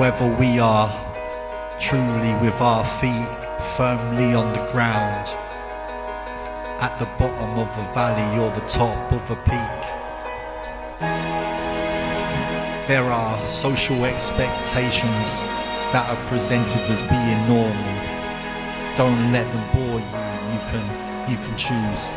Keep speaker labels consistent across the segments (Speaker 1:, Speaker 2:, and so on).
Speaker 1: whether we are truly with our feet firmly on the ground, at the bottom of a valley or the top of a peak. There are social expectations that are presented as being normal. Don't let them bore you, you can choose.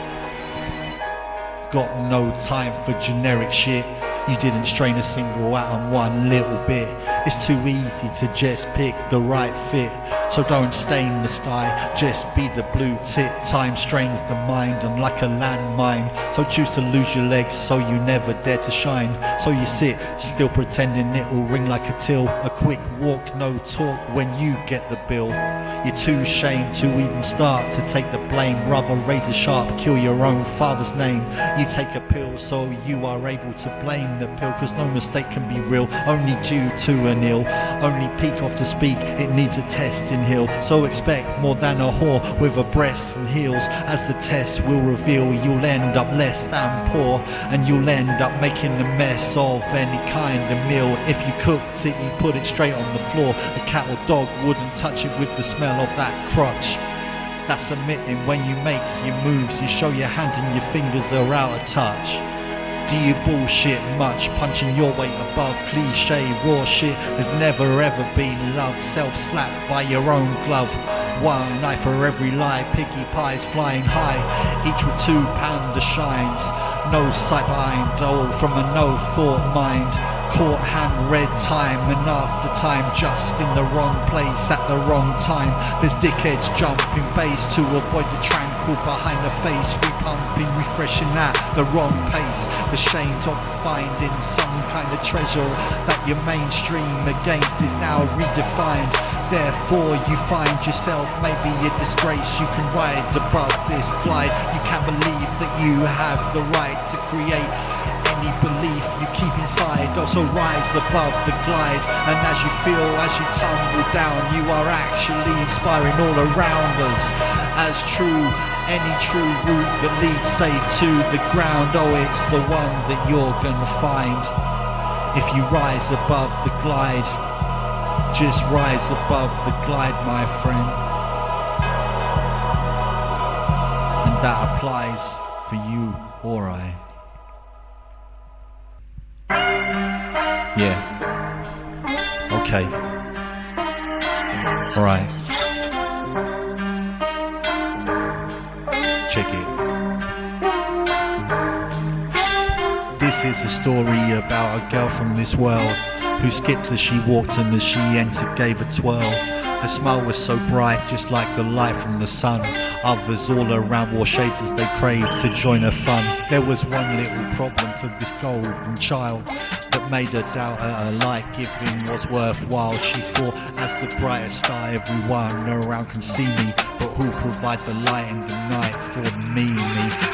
Speaker 1: Got no time for generic shit. You didn't strain a single atom one little bit. It's too easy to just pick the right fit. So don't stain the sky, just be the blue tip. Time strains the mind and like a landmine. So choose to lose your legs so you never dare to shine. So you sit still pretending it'll ring like a till. A quick walk, no talk when you get the bill. You're too ashamed to even start to take the blame. Rather razor sharp, kill your own father's name. You take a pill so you are able to blame the pill, cause no mistake can be real, only due to an ill. Only peak off to speak, it needs a test in hill. So expect more than a whore with her breasts and heels. As the test will reveal, you'll end up less than poor, and you'll end up making a mess of any kind of meal. If you cooked it, you put it straight on the floor. A cat or dog wouldn't touch it with the smell of that crotch. That's admitting when you make your moves, you show your hands and your fingers are out of touch. Do you bullshit much, punching your weight above cliche raw shit? There's never ever been loved, self-slapped by your own glove. One knife for every lie, piggy pies flying high, each with 2 pounder shines. No sight behind, all from a no thought mind. Caught hand read time and after time, just in the wrong place at the wrong time. There's dickheads jumping bass to avoid the tranquil behind the face. We pumping, refreshing at the wrong pace. The shame of finding some kind of treasure that your mainstream against is now redefined. Therefore you find yourself maybe a disgrace. You can ride above this glide. You can believe that you have the right to create any belief you keep inside. Also rise above the glide, and as you feel, as you tumble down, you are actually inspiring all around us. As true, any true route that leads safe to the ground, oh it's the one that you're gonna find. If you rise above the glide, just rise above the glide, my friend. And that applies for you or I. Yeah. Okay. Alright. Check it. This is a story about a girl from this world who skipped as she walked and as she entered gave a twirl. Her smile was so bright, just like the light from the sun. Others all around wore shades as they craved to join her fun. There was one little problem for this golden child that made her doubt her life giving was worthwhile. She thought, as the brightest star, everyone around can see me, but who'll provide the light in the night for me?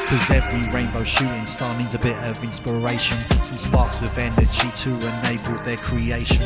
Speaker 1: Cause every rainbow shooting star needs a bit of inspiration, some sparks of energy to enable their creation.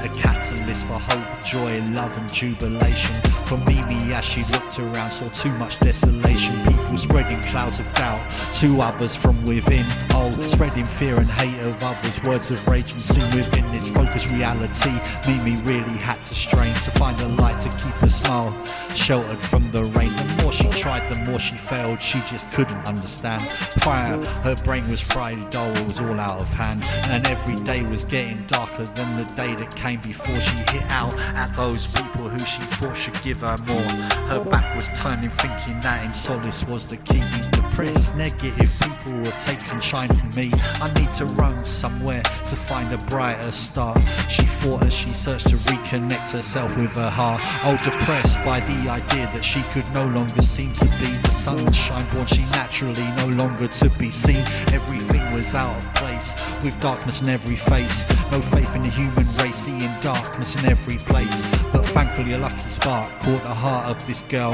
Speaker 1: A catalyst for hope, joy, love and jubilation. For Mimi, as she looked around, saw too much desolation. People spreading clouds of doubt to others from within. Oh, spreading fear and hate of others. Words of rage and sin within its focused reality. Mimi really had to strain to find a light to keep her smile sheltered from the rain. The more she tried, the more she failed. She just couldn't understand. Fire, her brain was fried, dull, it was all out of hand. And every day was getting darker than the day that came before. She hit out at those people who she thought should give her more. Her back was turning, thinking that in solace was the key. These depressed, negative people have taken shine from me. I need to run somewhere to find a brighter start, she thought as she searched to reconnect herself with her heart. Oh, depressed by the idea that she could no longer seem to be the sunshine born, she naturally no longer to be seen. Everything was out of place, with darkness in every face. No faith in the human race, seeing darkness in every place. But Thankfully a lucky spark caught the heart of this girl.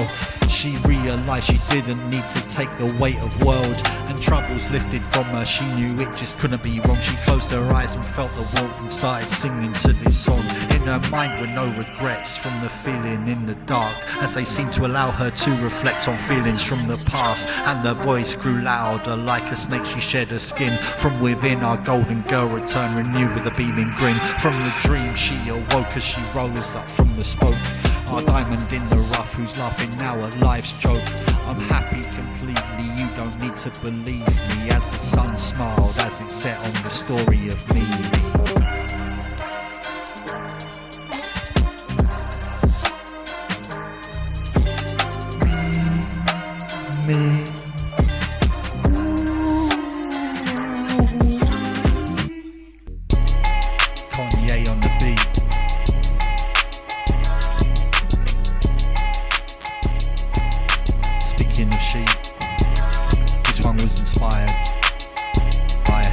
Speaker 1: She realised she didn't need to take the weight of worlds and troubles lifted from her. She knew it just couldn't be wrong. She closed her eyes and felt the warmth and started singing to this song. In her mind were no regrets from the feeling in the dark, as they seemed to allow her to reflect on feelings from the past. And the voice grew louder like a snake. She shed her skin from within. Our golden girl returned renewed with a beaming grin. From the dream she awoke as she rose up from the smoke. Our diamond in the rough who's laughing now at life's joke. I'm happy completely, you don't need to believe me, as the sun smiled as it set on the story of me. Me. Kanye on the beat. Speaking of sheep, this one was inspired by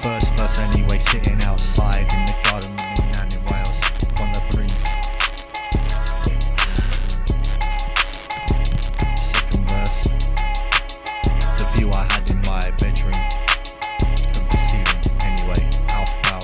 Speaker 1: first verse anyway, sitting outside in the garden in Nan in Wales on the breeze. Second verse, the view I had in my bedroom of the ceiling anyway, Aufbau.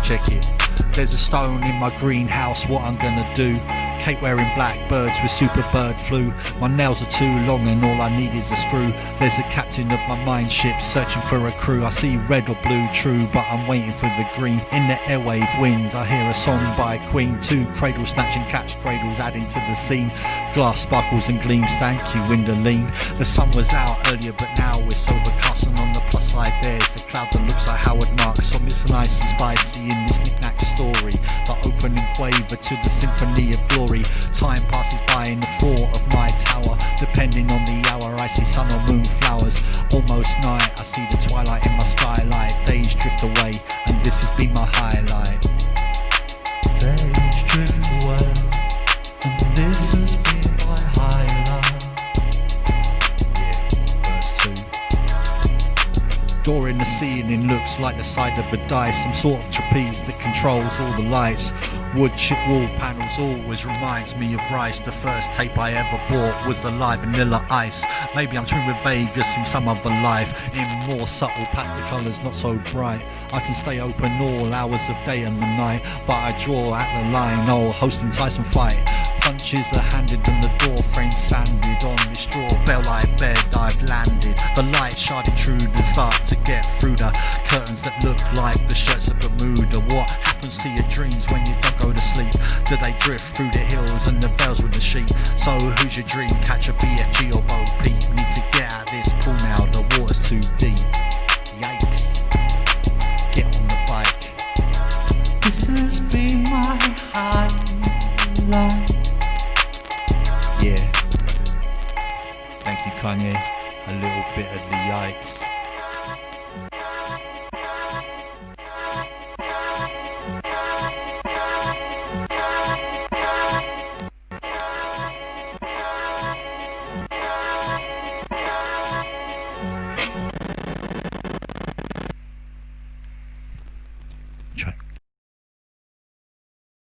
Speaker 1: Check it. There's a stone in my greenhouse, what I'm gonna do? Cape wearing blackbirds with super bird flu. My nails are too long and all I need is a screw. There's a captain of my mind ship searching for a crew. I see red or blue, true, but I'm waiting for the green. In the airwave wind, I hear a song by Queen. Two cradle snatching catch cradles adding to the scene. Glass sparkles and gleams, thank you, Winderleen. The sun was out earlier, but now it's overcast. And on the plus side there's a cloud that looks like Howard Marks. So it's nice and spicy in this knick-knack story. The opening quaver to the symphony of glory. Time passes by in the thought of my tower. Depending on the hour, I see sun or moon flowers. Almost night, I see the twilight in my skylight. Days drift away, and this has been my highlight. Days drift away, and this has been my highlight. Yeah, verse 2. Door in the ceiling looks like the side of a dice. Some sort of trapeze that controls all the lights. Wood chip wall panels always reminds me of Rice. The first tape I ever bought was the live Vanilla Ice. Maybe I'm twin with Vegas in some other life, in more subtle pastel colours, not so bright. I can stay open all hours of day and the night, but I draw at the line, oh, hosting Tyson fight. Punches are handed and the door frame sanded. On this straw bell-like bed I've landed. The light sharded through the start to get through the curtains that look like the shirts of Bermuda. What happens to your dreams when you don't go to sleep? Do they drift through the hills and the veils with the sheep? So who's your dream catcher, BFG or Bo Peep? Need to get out of this pool now, the water's too deep. Yikes. Get on the bike. This has been my highlight. Yeah. Thank you, Kanye. A little bit of the yikes.